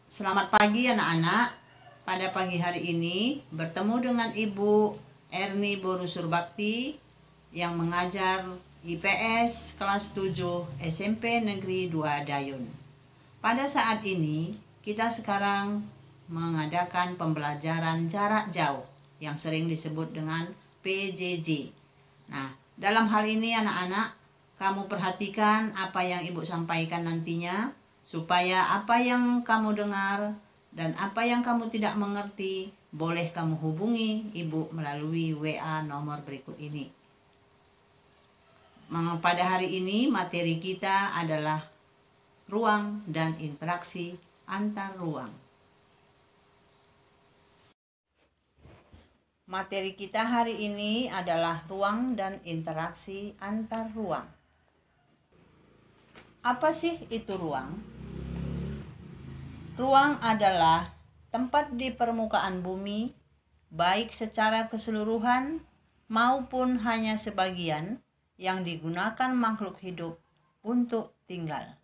Selamat pagi anak-anak. Pada pagi hari ini bertemu dengan Ibu Erni Borusur Bakti yang mengajar IPS kelas 7 SMP Negeri 2 Dayun. Pada saat ini kita sekarang mengadakan pembelajaran jarak jauh yang sering disebut dengan PJJ. Nah, dalam hal ini anak-anak, kamu perhatikan apa yang Ibu sampaikan nantinya, supaya apa yang kamu dengar dan apa yang kamu tidak mengerti, boleh kamu hubungi Ibu melalui WA nomor berikut ini. Pada hari ini materi kita adalah ruang dan interaksi antar ruang. Materi kita hari ini adalah ruang dan interaksi antar ruang. Apa sih itu ruang? Ruang adalah tempat di permukaan bumi, baik secara keseluruhan maupun hanya sebagian, yang digunakan makhluk hidup untuk tinggal.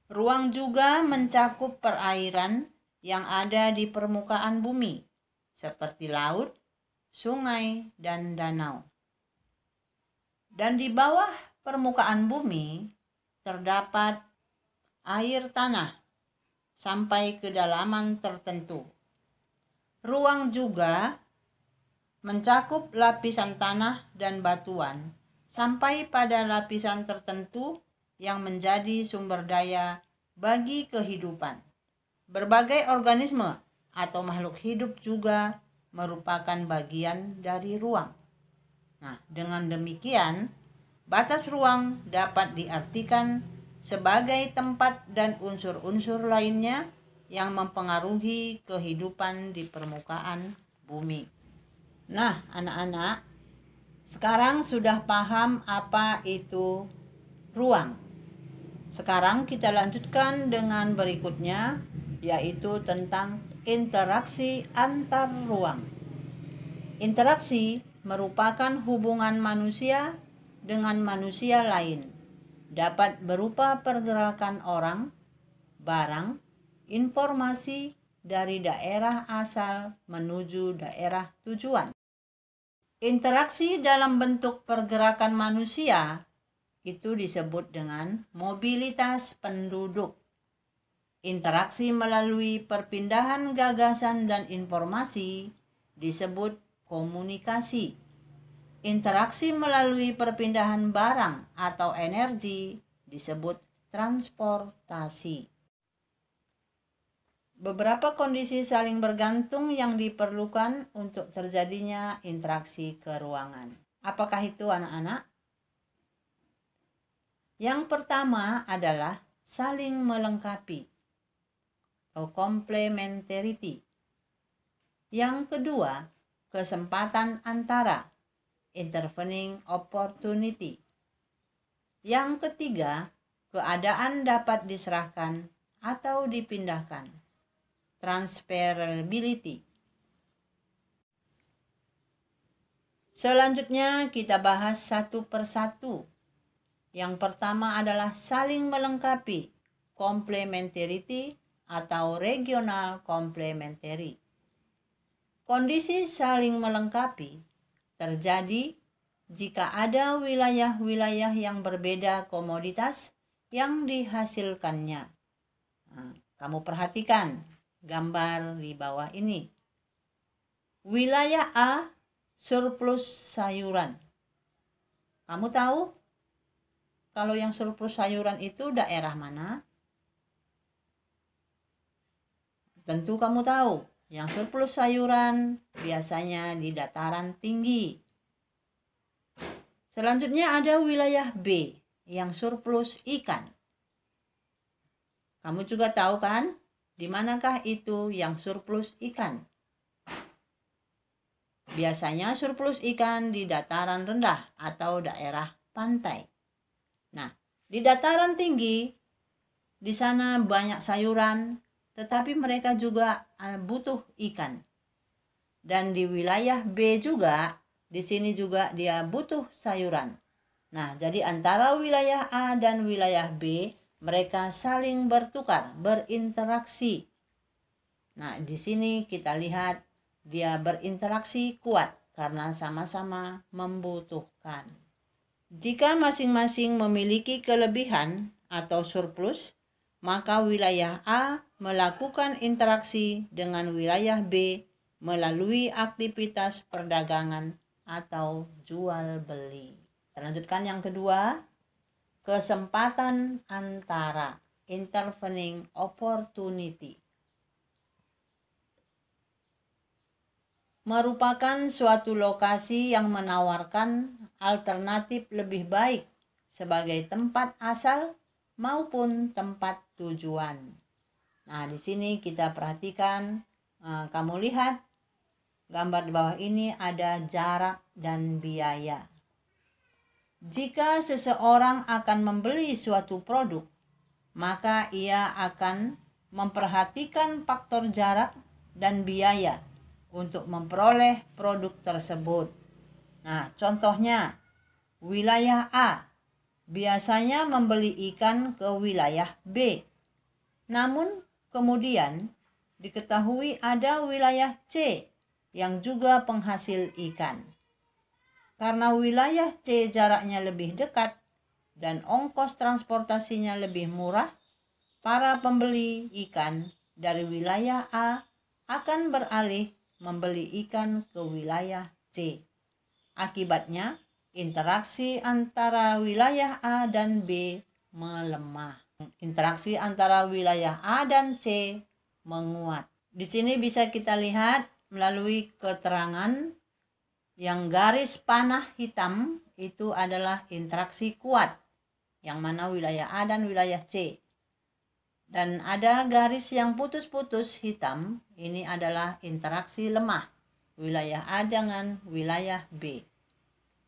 Ruang juga mencakup perairan yang ada di permukaan bumi, seperti laut, sungai, dan danau. Dan di bawah permukaan bumi terdapat air tanah sampai kedalaman tertentu. Ruang juga mencakup lapisan tanah dan batuan sampai pada lapisan tertentu yang menjadi sumber daya bagi kehidupan. Berbagai organisme atau makhluk hidup juga merupakan bagian dari ruang. Nah, dengan demikian, batas ruang dapat diartikan sebagai tempat dan unsur-unsur lainnya yang mempengaruhi kehidupan di permukaan bumi. Nah, anak-anak, sekarang sudah paham apa itu ruang. Sekarang kita lanjutkan dengan berikutnya, yaitu tentang interaksi antar ruang. Interaksi merupakan hubungan manusia dengan manusia lain. Dapat berupa pergerakan orang, barang, informasi dari daerah asal menuju daerah tujuan. Interaksi dalam bentuk pergerakan manusia itu disebut dengan mobilitas penduduk. Interaksi melalui perpindahan gagasan dan informasi disebut komunikasi. Interaksi melalui perpindahan barang atau energi disebut transportasi. Beberapa kondisi saling bergantung yang diperlukan untuk terjadinya interaksi keruangan. Apakah itu anak-anak? Yang pertama adalah saling melengkapi atau complementarity. Yang kedua, kesempatan antara, intervening opportunity. Yang ketiga, keadaan dapat diserahkan atau dipindahkan, transferability. Selanjutnya kita bahas satu persatu. Yang pertama adalah saling melengkapi, complementarity atau regional complementary. Kondisi saling melengkapi terjadi jika ada wilayah-wilayah yang berbeda komoditas yang dihasilkannya. Nah, kamu perhatikan gambar di bawah ini. Wilayah A surplus sayuran. Kamu tahu kalau yang surplus sayuran itu daerah mana? Tentu kamu tahu, yang surplus sayuran biasanya di dataran tinggi. Selanjutnya ada wilayah B yang surplus ikan. Kamu juga tahu kan, di manakah itu yang surplus ikan? Biasanya surplus ikan di dataran rendah atau daerah pantai. Nah, di dataran tinggi, di sana banyak sayuran, tetapi mereka juga butuh ikan. Dan di wilayah B juga, di sini juga dia butuh sayuran. Nah, jadi antara wilayah A dan wilayah B mereka saling bertukar, berinteraksi. Nah, di sini kita lihat dia berinteraksi kuat karena sama-sama membutuhkan. Jika masing-masing memiliki kelebihan atau surplus, maka wilayah A melakukan interaksi dengan wilayah B melalui aktivitas perdagangan atau jual beli. Kita lanjutkan yang kedua, kesempatan antara, intervening opportunity. Merupakan suatu lokasi yang menawarkan alternatif lebih baik sebagai tempat asal maupun tempat tujuan. Nah, di sini kita perhatikan, kamu lihat gambar di bawah ini ada jarak dan biaya. Jika seseorang akan membeli suatu produk, maka ia akan memperhatikan faktor jarak dan biaya untuk memperoleh produk tersebut. Nah, contohnya wilayah A biasanya membeli ikan ke wilayah B. Namun kemudian diketahui ada wilayah C yang juga penghasil ikan. Karena wilayah C jaraknya lebih dekat dan ongkos transportasinya lebih murah, para pembeli ikan dari wilayah A akan beralih membeli ikan ke wilayah C. Akibatnya, interaksi antara wilayah A dan B melemah. Interaksi antara wilayah A dan C menguat. Di sini bisa kita lihat melalui keterangan yang garis panah hitam itu adalah interaksi kuat, yang mana wilayah A dan wilayah C. Dan ada garis yang putus-putus hitam, ini adalah interaksi lemah, wilayah A dengan wilayah B.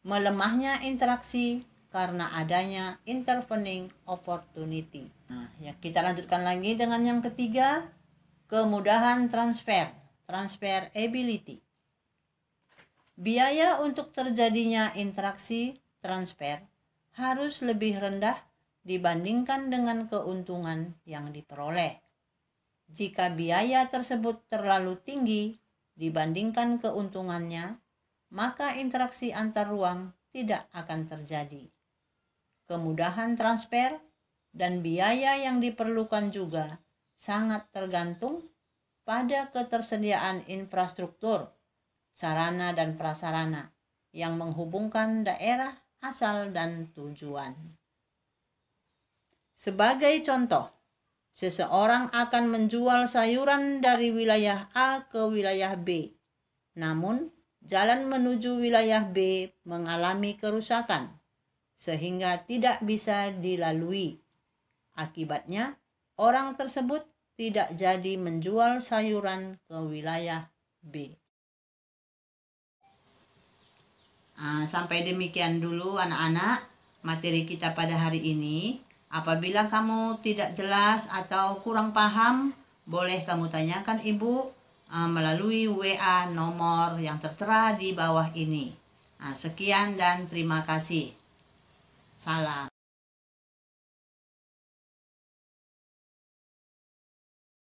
Melemahnya interaksi karena adanya intervening opportunity. Nah, ya kita lanjutkan lagi dengan yang ketiga, kemudahan transfer, transferability. Biaya untuk terjadinya interaksi transfer harus lebih rendah dibandingkan dengan keuntungan yang diperoleh. Jika biaya tersebut terlalu tinggi dibandingkan keuntungannya, maka interaksi antar ruang tidak akan terjadi. Kemudahan transfer dan biaya yang diperlukan juga sangat tergantung pada ketersediaan infrastruktur, sarana dan prasarana yang menghubungkan daerah asal dan tujuan. Sebagai contoh, seseorang akan menjual sayuran dari wilayah A ke wilayah B. Namun, jalan menuju wilayah B mengalami kerusakan, sehingga tidak bisa dilalui. Akibatnya, orang tersebut tidak jadi menjual sayuran ke wilayah B. Sampai demikian dulu anak-anak materi kita pada hari ini. Apabila kamu tidak jelas atau kurang paham, boleh kamu tanyakan ibu melalui WA nomor yang tertera di bawah ini. Sekian dan terima kasih. Salam.